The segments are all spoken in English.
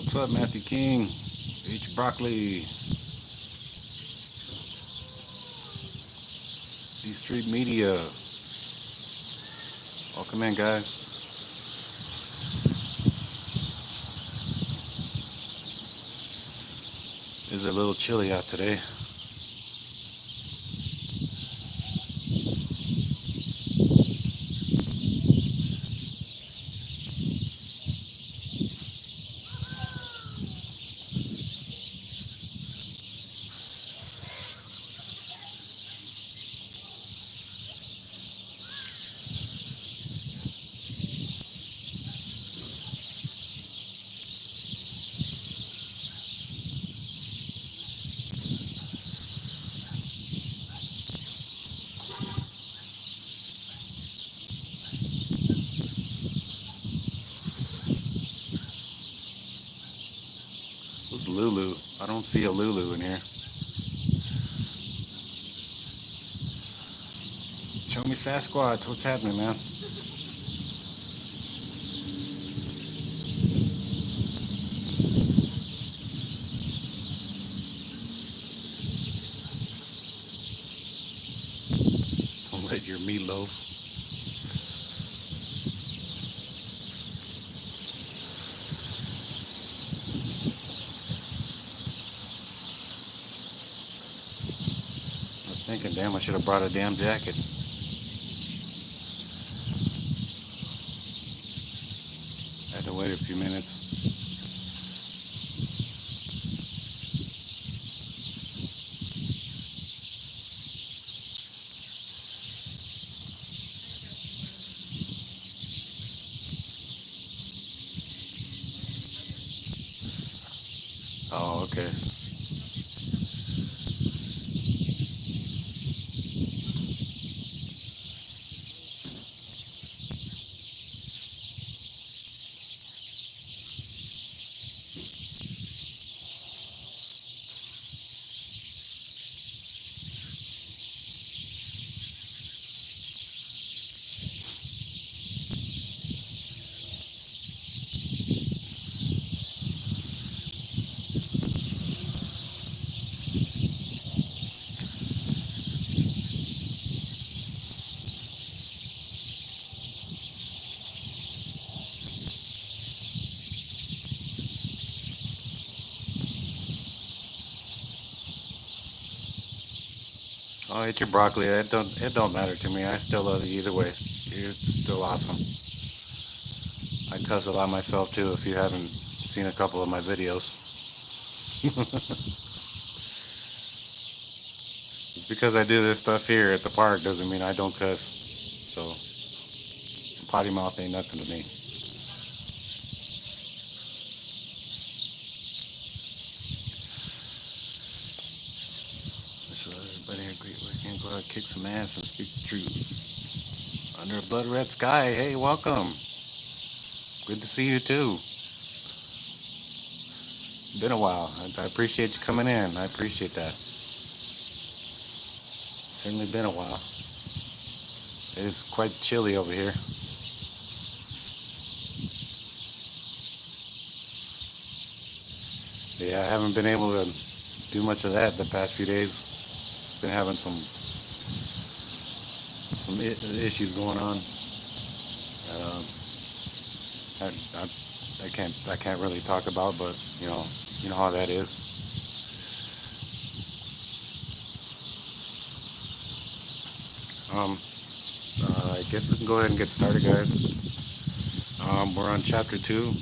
What's up, Matthew King? H. Broccoli. C Street Media. Welcome in, guys. It's a little chilly out today. Who's Lulu? I don't see a Lulu in here. Show me Sasquatch. What's happening, man? Don't let your meatloaf. I was thinking, damn, I should have brought a damn jacket. I had to wait a few minutes. Oh, okay. Oh, eat your broccoli. It don't matter to me. I still love it either way. It's still awesome. I cuss a lot myself too. If you haven't seen a couple of my videos, just because I do this stuff here at the park doesn't mean I don't cuss. So potty mouth ain't nothing to me. So everybody agree we can go out, kick some ass, and speak the truth. Under a blood red sky. Hey, welcome. Good to see you too. Been a while. I appreciate you coming in. I appreciate that. Certainly been a while. It is quite chilly over here. Yeah, I haven't been able to do much of that the past few days. It's been having some issues going on. Uh, I, I can't really talk about, but you know how that is. Um, I guess we can go ahead and get started, guys. We're on chapter 2.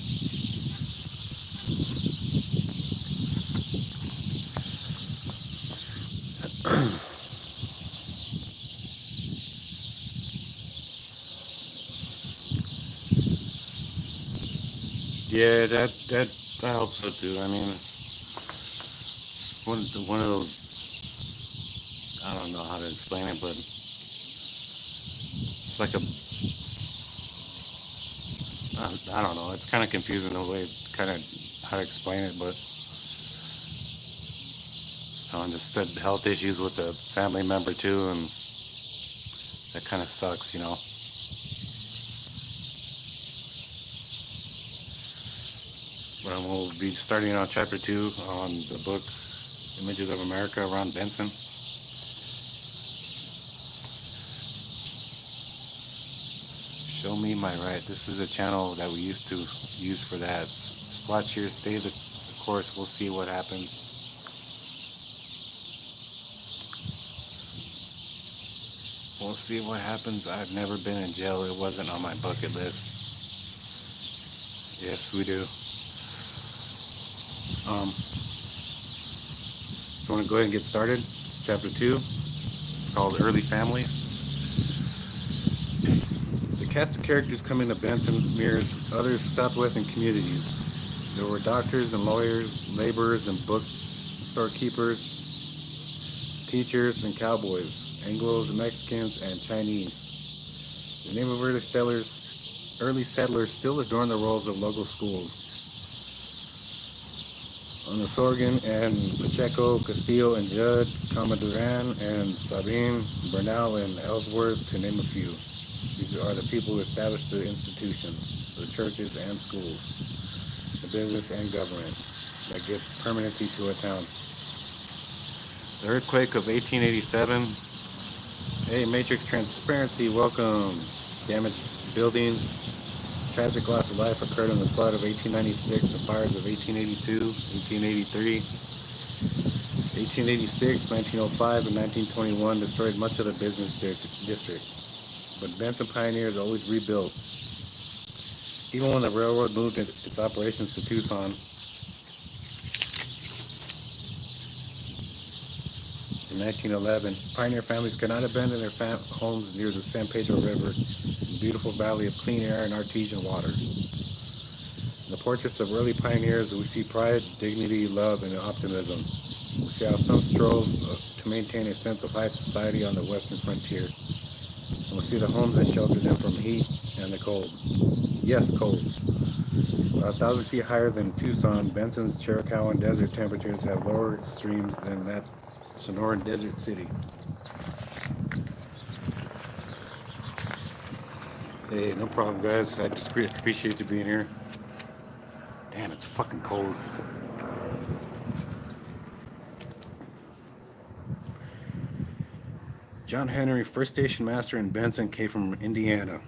Yeah, that helps so too. I mean, it's one of those. I don't know how to explain it, but it's like a. I don't know. It's kind of confusing the way, kind of how to explain it, but just the health issues with the family member too, and that kind of sucks. We'll be starting on chapter 2 on the book Images of America around Benson. Show me my right. This is a channel that we used to use for that. Watch here, stay the course. We'll see what happens. We'll see what happens. I've never been in jail. It wasn't on my bucket list. Yes, we do. So I want to go ahead and get started. It's chapter 2. It's called Early Families. The cast of characters coming to Benson mirrors other southwestern communities. There were doctors and lawyers, laborers and bookstore keepers, teachers and cowboys, Anglos and Mexicans and Chinese. The name of early settlers still adorn the roles of local schools. On the Sorgan and Pacheco, Castillo and Judd, Duran and Sabine, Bernal and Ellsworth, to name a few. These are the people who established the institutions, the churches and schools, the business and government that give permanency to a town. The earthquake of 1887. Hey, Matrix Transparency, welcome. Damaged buildings. Tragic loss of life occurred in the flood of 1896, the fires of 1882, 1883, 1886, 1905, and 1921 destroyed much of the business district. But Benson pioneers always rebuilt. Even when the railroad moved its operations to Tucson in 1911, pioneer families could not abandon their homes near the San Pedro River, the beautiful valley of clean air and artesian water. In the portraits of early pioneers, we see pride, dignity, love, and optimism. We see how some strove to maintain a sense of high society on the western frontier. And we see the homes that sheltered them from heat and the cold. Yes, cold. About 1,000 feet higher than Tucson, Benson's Chiricahuan desert temperatures have lower extremes than that Sonoran desert city. Hey, no problem, guys. I just appreciate you being here. Damn, it's fucking cold. John Henry, first station master in Benson, came from Indiana.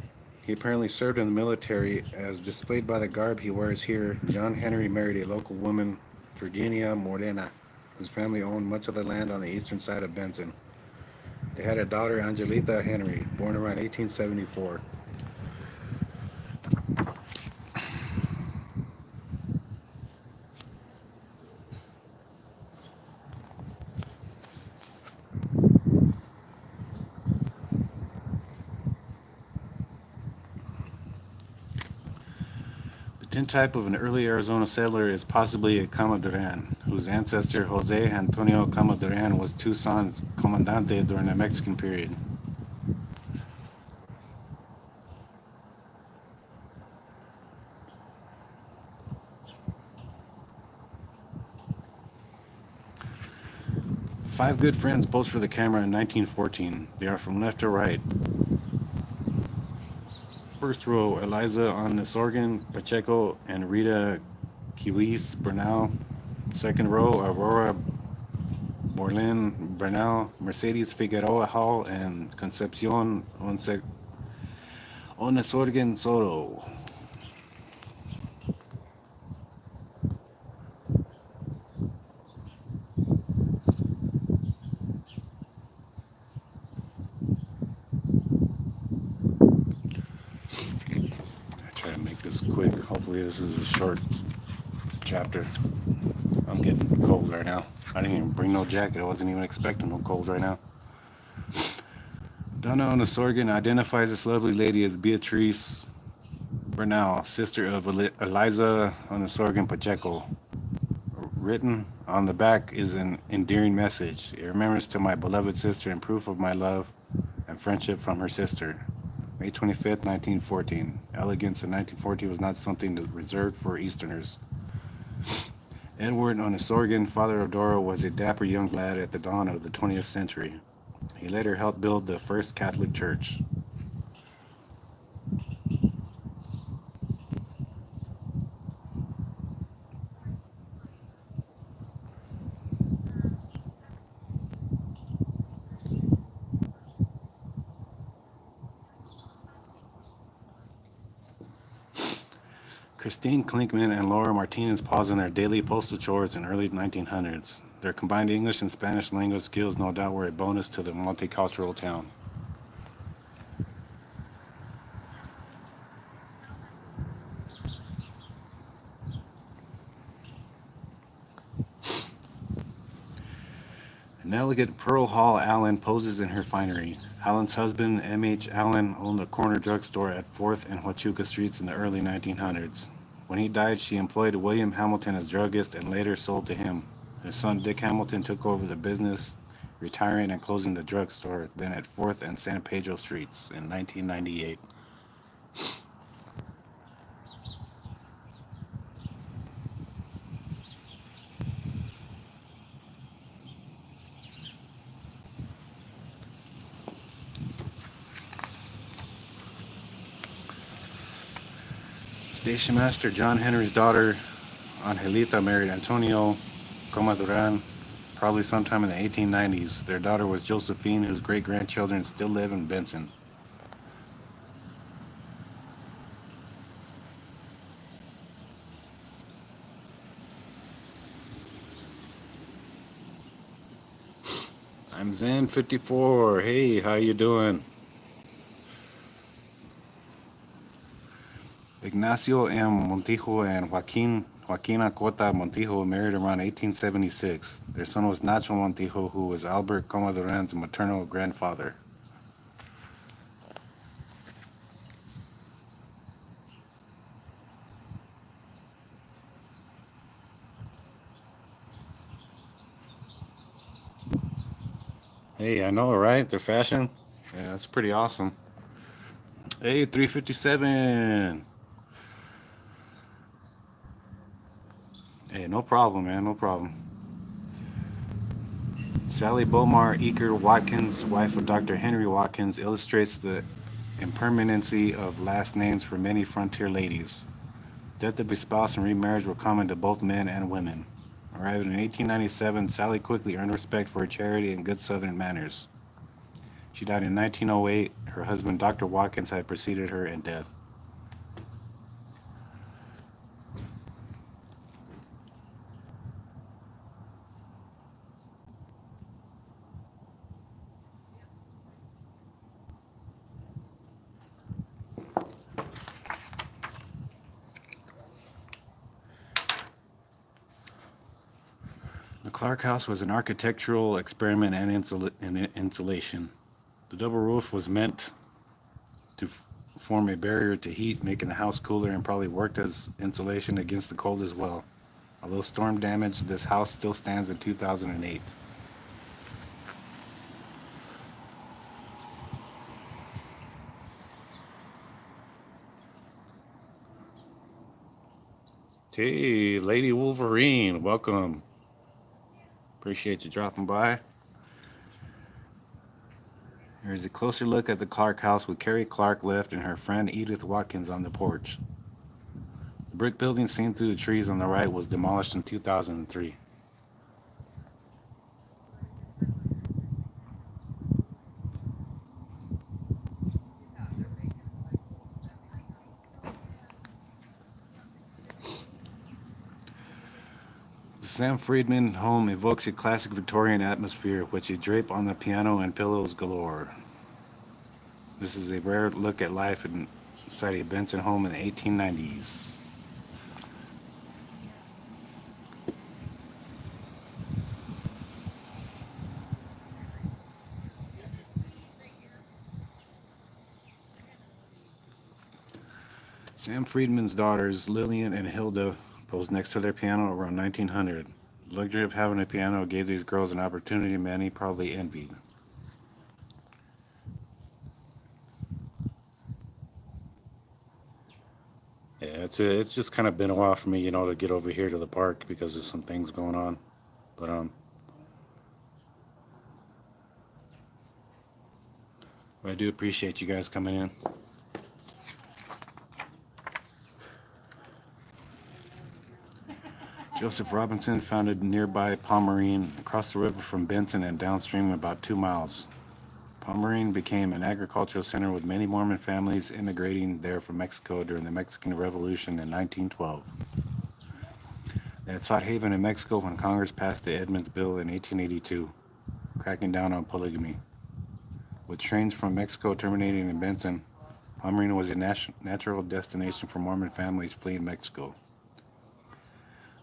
He apparently served in the military. As displayed by the garb he wears here, John Henry married a local woman, Virginia Morena, whose family owned much of the land on the eastern side of Benson. They had a daughter, Angelita Henry, born around 1874. The tintype of an early Arizona settler is possibly a Duran, whose ancestor Jose Antonio Duran was Tucson's comandante during the Mexican period. Five good friends posed for the camera in 1914. They are from left to right. First row, Eliza on the Sorgan, Pacheco, and Rita Kiwis Bernal. Second row, Aurora Borlin Bernal, Mercedes Figueroa Hall, and Concepcion Onesorgan Soto. This quick. Hopefully this is a short chapter. I'm getting cold right now. I didn't even bring no jacket. I wasn't even expecting no cold right now. Donna on the Sorgan identifies this lovely lady as Beatrice Bernal, sister of Eliza on the Sorgan Pacheco. Written on the back is an endearing message. It remembers to my beloved sister and proof of my love and friendship from her sister. May 25th, 1914. Elegance in 1914 was not something reserved for Easterners. Edward Onesorgan, father of Dora, was a dapper young lad at the dawn of the 20th century. He later helped build the first Catholic church. Christine Klinkman and Laura Martinez paused in their daily postal chores in early 1900s. Their combined English and Spanish language skills no doubt were a bonus to the multicultural town. An elegant Pearl Hall Allen poses in her finery. Allen's husband, M.H. Allen, owned a corner drugstore at 4th and Huachuca Streets in the early 1900s. When he died, she employed William Hamilton as druggist and later sold to him. His son Dick Hamilton took over the business, retiring and closing the drugstore, then at 4th and San Pedro Streets in 1998. Station Master John Henry's daughter, Angelita, married Antonio Comadran probably sometime in the 1890s. Their daughter was Josephine, whose great-grandchildren still live in Benson. I'm Zen54. Hey, how you doing? Ignacio M. Montijo and Joaquina Cota Montijo married around 1876. Their son was Nacho Montijo, who was Albert Comadran's maternal grandfather. Hey, I know, right? Their fashion? Yeah, that's pretty awesome. Hey, 357. Hey, no problem, man, no problem. Sally Bomar Eaker Watkins, wife of Dr. Henry Watkins, illustrates the impermanency of last names for many frontier ladies. Death of a spouse and remarriage were common to both men and women. Arrived in 1897, Sally quickly earned respect for her charity and good Southern manners. She died in 1908. Her husband, Dr. Watkins, had preceded her in death. The Clark House was an architectural experiment in insulation. The double roof was meant to form a barrier to heat, making the house cooler, and probably worked as insulation against the cold as well. Although storm damaged, this house still stands in 2008. Hey, Lady Wolverine, welcome. Appreciate you dropping by. Here's a closer look at the Clark house with Carrie Clark left and her friend Edith Watkins on the porch. The brick building seen through the trees on the right was demolished in 2003. The Sam Friedman home evokes a classic Victorian atmosphere, which you drape on the piano and pillows galore. This is a rare look at life inside a Benson home in the 1890s. Sam Friedman's daughters, Lillian and Hilda, posed next to their piano around 1900. The luxury of having a piano gave these girls an opportunity many probably envied. Yeah, it's just kind of been a while for me, to get over here to the park because there's some things going on. But I do appreciate you guys coming in. Joseph Robinson founded nearby Palmerine, across the river from Benson and downstream about 2 miles. Pomerine became an agricultural center with many Mormon families immigrating there from Mexico during the Mexican Revolution in 1912. They had sought haven in Mexico when Congress passed the Edmunds Bill in 1882, cracking down on polygamy. With trains from Mexico terminating in Benson, Pomerine was a natural destination for Mormon families fleeing Mexico.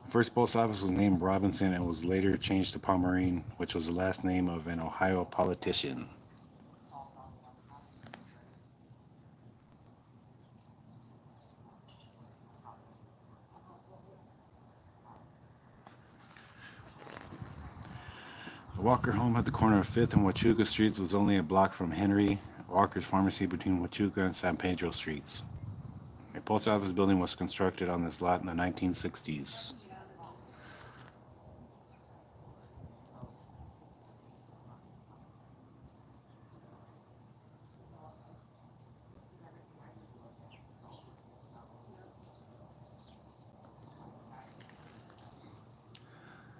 The first post office was named Robinson and was later changed to Pomerine, which was the last name of an Ohio politician. The Walker home at the corner of 5th and Huachuca Streets was only a block from Henry Walker's pharmacy between Huachuca and San Pedro Streets. A post office building was constructed on this lot in the 1960s.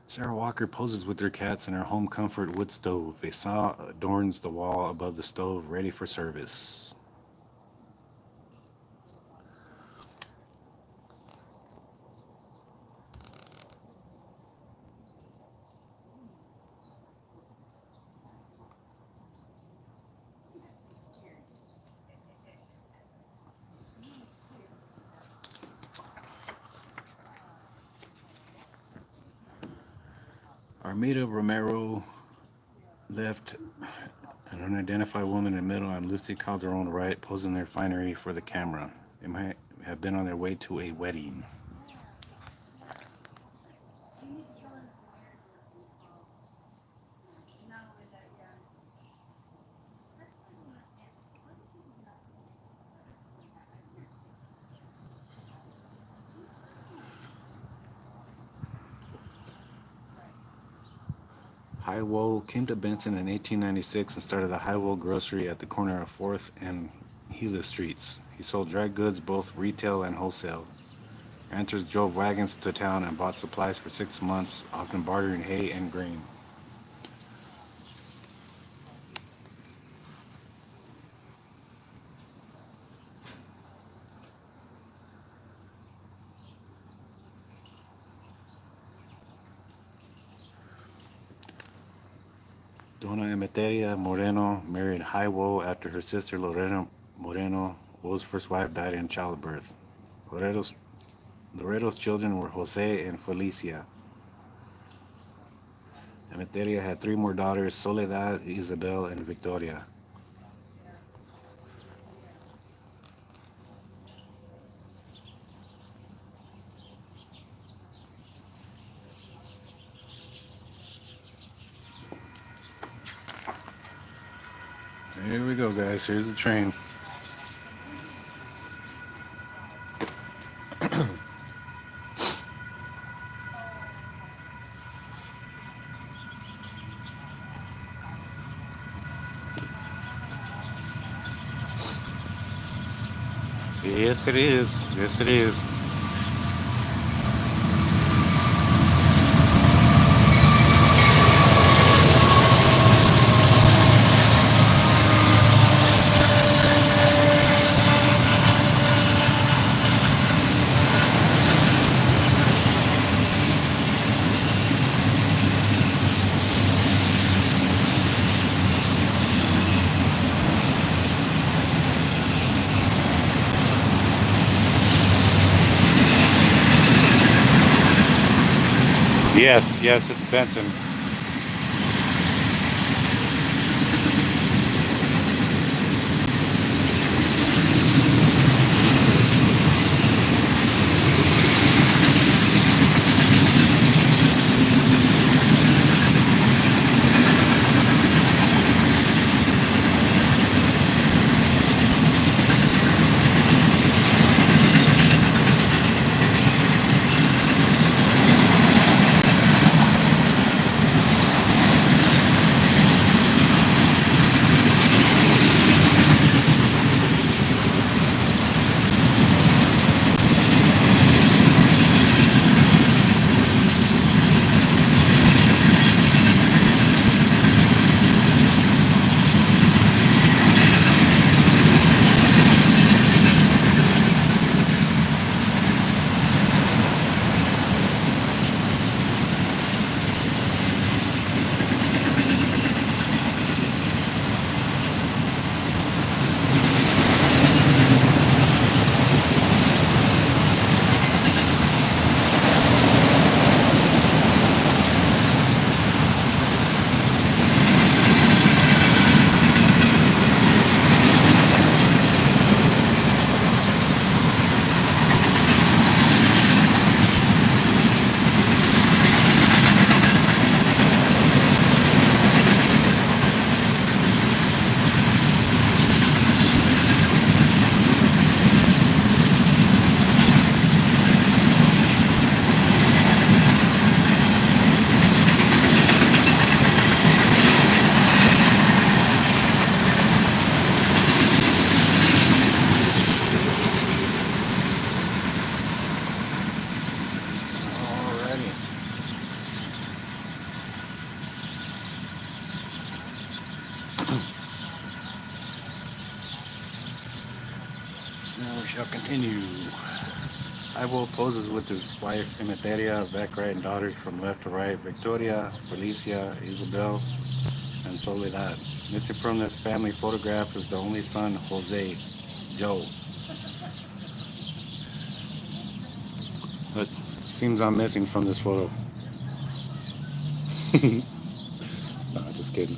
Sarah Walker poses with her cats in her home comfort wood stove. A saw adorns the wall above the stove, ready for service. Armida Romero left an unidentified woman in the middle and Lucy Calderon right, posing their finery for the camera. They might have been on their way to a wedding. Hi-Wo came to Benson in 1896 and started a Hi-Wo grocery at the corner of 4th and Gila Streets. He sold dry goods, both retail and wholesale. Ranchers drove wagons to town and bought supplies for 6 months, often bartering hay and grain. Dona Emeteria Moreno married Hi-Wo after her sister Lorena Moreno, Wo's first wife, died in childbirth. Loredo's children were Jose and Felicia. Emeteria had 3 more daughters, Soledad, Isabel, and Victoria. Here we go, guys. Here's the train. Yes, it is. Yes, it is. Yes, it's Benson. We shall continue. Ivo poses with his wife Emeteria, Vecra, and daughters from left to right, Victoria, Felicia, Isabel, and Soledad. Missing from this family photograph is the only son, Jose, Joe. But seems I'm missing from this photo. No, just kidding.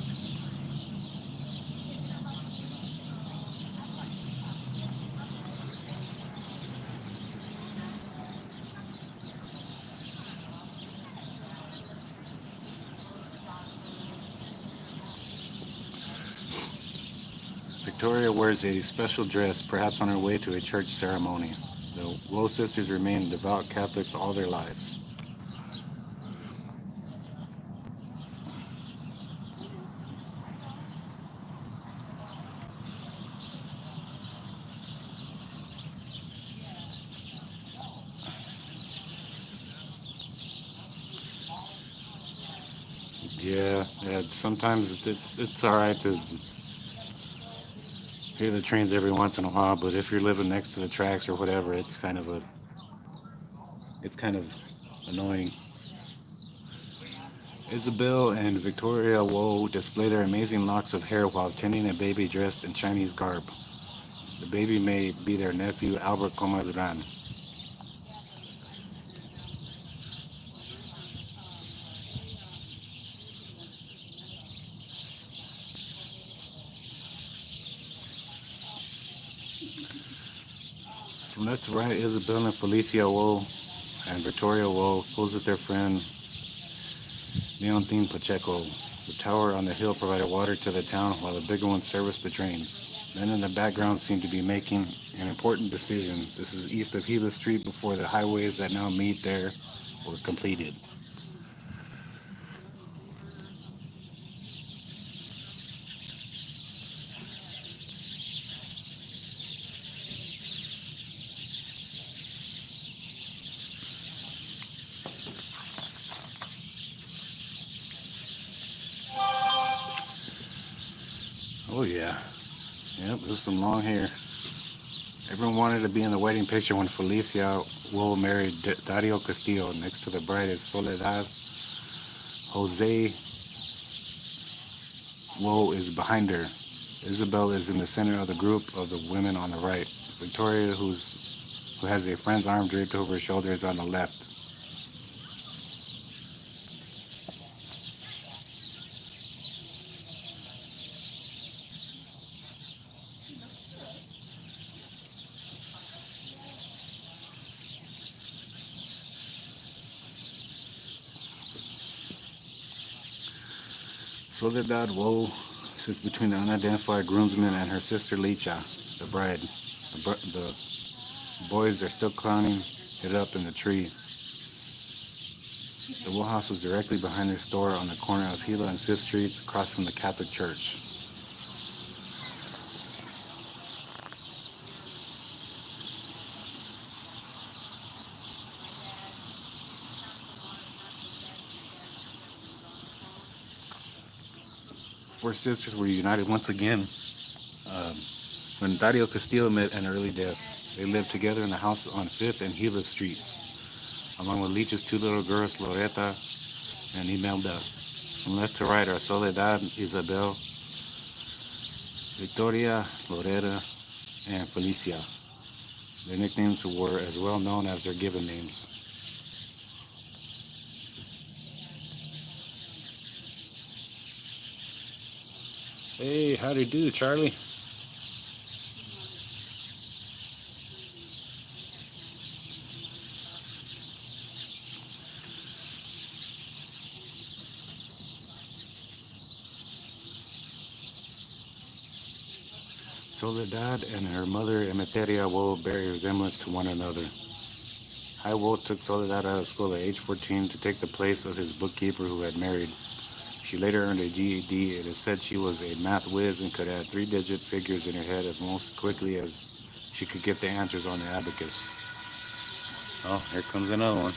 Victoria wears a special dress, perhaps on her way to a church ceremony. The Woe sisters remain devout Catholics all their lives. Yeah. Sometimes it's all right to hear the trains every once in a while, but if you're living next to the tracks or whatever, it's kind of annoying. Isabel and Victoria Woe display their amazing locks of hair while tending a baby dressed in Chinese garb. The baby may be their nephew Albert Comadran. From left to right, Isabel and Felicia Woe and Victoria Woe pose with their friend Leontine Pacheco. The tower on the hill provided water to the town while the bigger ones serviced the trains. Men in the background seem to be making an important decision. This is east of Gila Street before the highways that now meet there were completed. Oh yeah. Yep, there's some long hair. Everyone wanted to be in the wedding picture when Felicia Woe married Dario Castillo. Next to the bride is Soledad. Jose Woe is behind her. Isabel is in the center of the group of the women on the right. Victoria, who has a friend's arm draped over her shoulder, is on the left. Soledad Woe sits between the unidentified groomsmen and her sister Licha, the bride. The boys are still climbing it up in the tree. The Woe house was directly behind their store on the corner of Gila and 5th Streets, across from the Catholic Church. Four sisters were united once again when Dario Castillo met an early death. They lived together in the house on 5th and Gila Streets, along with Leach's two little girls, Loretta and Imelda. From left to right are Soledad, Isabel, Victoria, Loretta, and Felicia. Their nicknames were as well known as their given names. Hey, how do you do, Charlie? Soledad and her mother Emeteria Woe bear a resemblance to one another. Hai Woe took Soledad out of school at age 14 to take the place of his bookkeeper who had married. She later earned a GED. It is said she was a math whiz and could add 3-digit figures in her head as most quickly as she could get the answers on the abacus. Oh, here comes another one.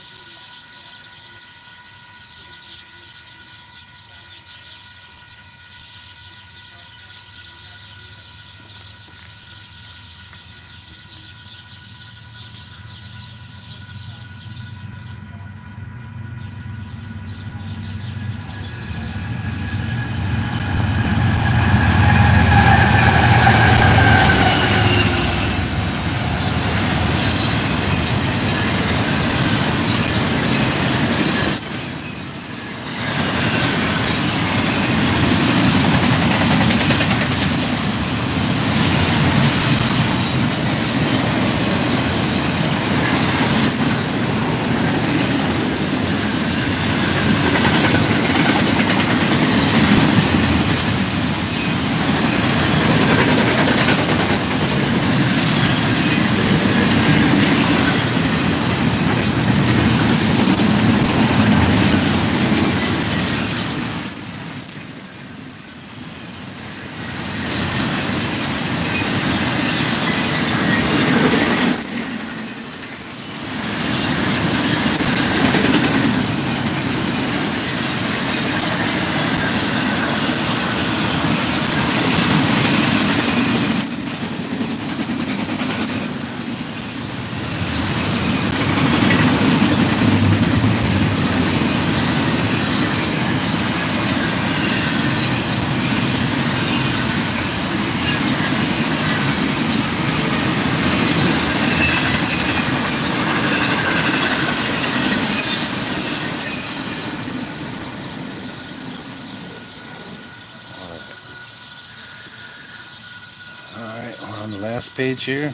last page here.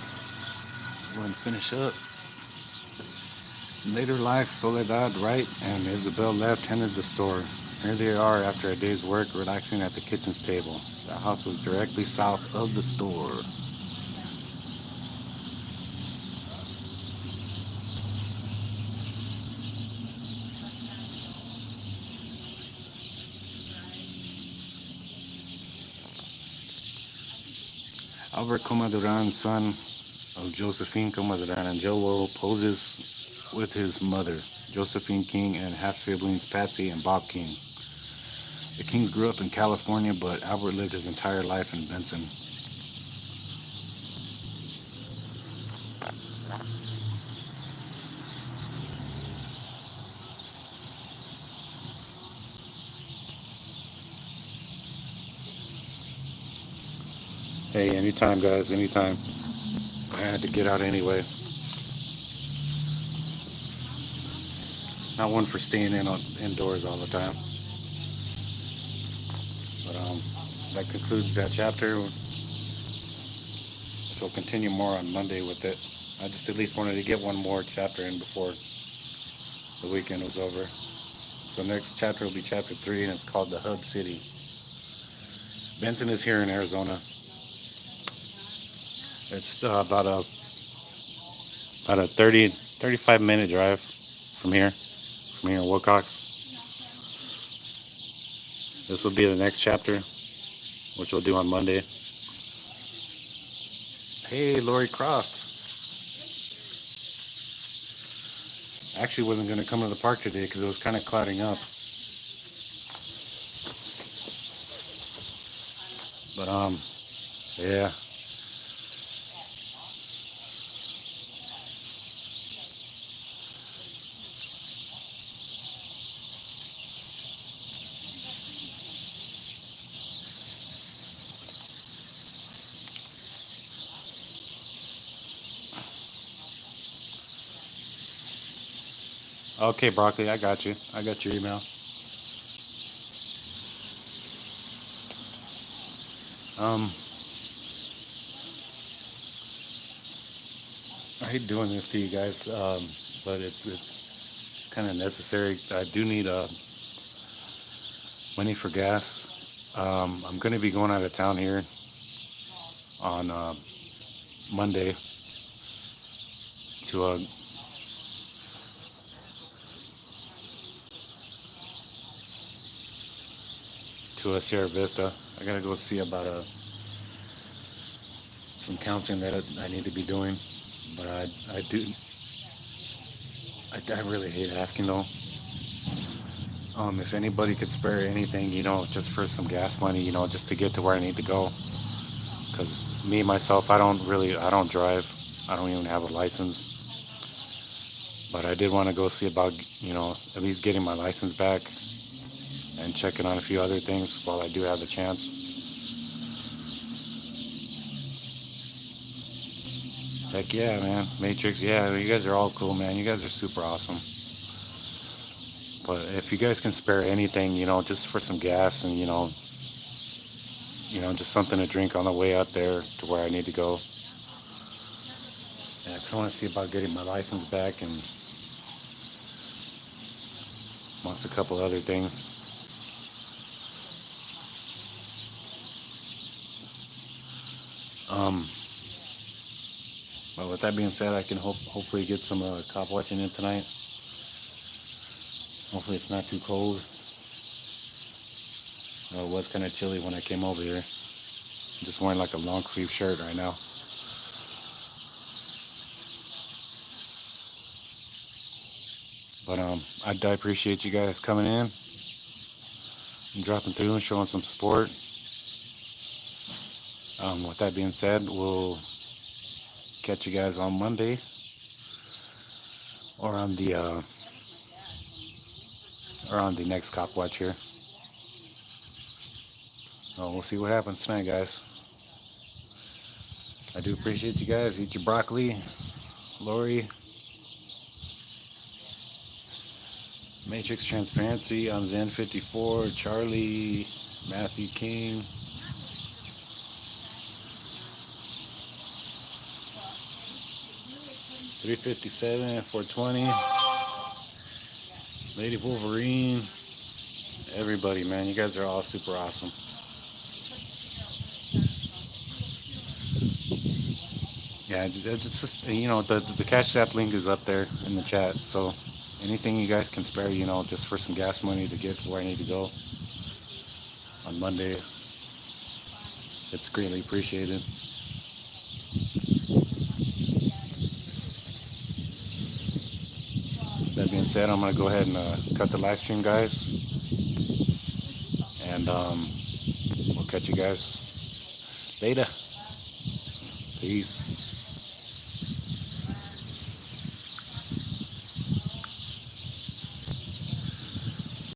Go ahead and finish up. Later life, Soledad, Wright, and Isabel left, entered the store. Here they are after a day's work, relaxing at the kitchen's table. The house was directly south of the store. Albert Comaduran, son of Josephine Comaduran and Joel, poses with his mother, Josephine King, and half-siblings Patsy and Bob King. The Kings grew up in California, but Albert lived his entire life in Benson. Hey, anytime, guys, anytime. I had to get out anyway. Not one for staying indoors all the time. But that concludes that chapter. So we'll continue more on Monday with it. I just at least wanted to get one more chapter in before the weekend was over. So next chapter will be chapter 3, and it's called The Hub City. Benson is here in Arizona. It's about a 35-minute drive from here in Wilcox. This will be the next chapter, which we'll do on Monday. Hey, Lori Croft. I actually wasn't going to come to the park today because it was kind of clouding up. But, yeah. Okay, Broccoli, I got you. I got your email. I hate doing this to you guys, but it's kind of necessary. I do need money for gas. I'm going to be going out of town here on Monday to a Sierra Vista. I gotta go see about some counseling that I need to be doing, but I really hate asking though. If anybody could spare anything, just for some gas money, just to get to where I need to go. Because me myself, I don't drive. I don't even have a license. But I did want to go see about, at least getting my license back and checking on a few other things while I do have the chance. Heck yeah, man. Matrix, yeah, you guys are all cool, man. You guys are super awesome. But if you guys can spare anything, just for some gas and, just something to drink on the way out there to where I need to go. Yeah, 'cause I want to see about getting my license back and amongst a couple other things. But with that being said, I can hopefully get some cop watching in tonight. Hopefully it's not too cold. It was kind of chilly when I came over here. I'm just wearing like a long sleeve shirt right now. But I appreciate you guys coming in and dropping through and showing some support. With that being said, we'll catch you guys on Monday or on the next cop watch here. We'll see what happens tonight, guys. I do appreciate you guys. Eat your broccoli. Lori. Matrix Transparency. I'm Zen54. Charlie. Matthew King. 357, 420, Lady Wolverine, everybody, man. You guys are all super awesome. Yeah, it's just, the Cash App link is up there in the chat. So anything you guys can spare, just for some gas money to get where I need to go on Monday, it's greatly appreciated. That being said, I'm going to go ahead and cut the live stream, guys. And we'll catch you guys later. Peace.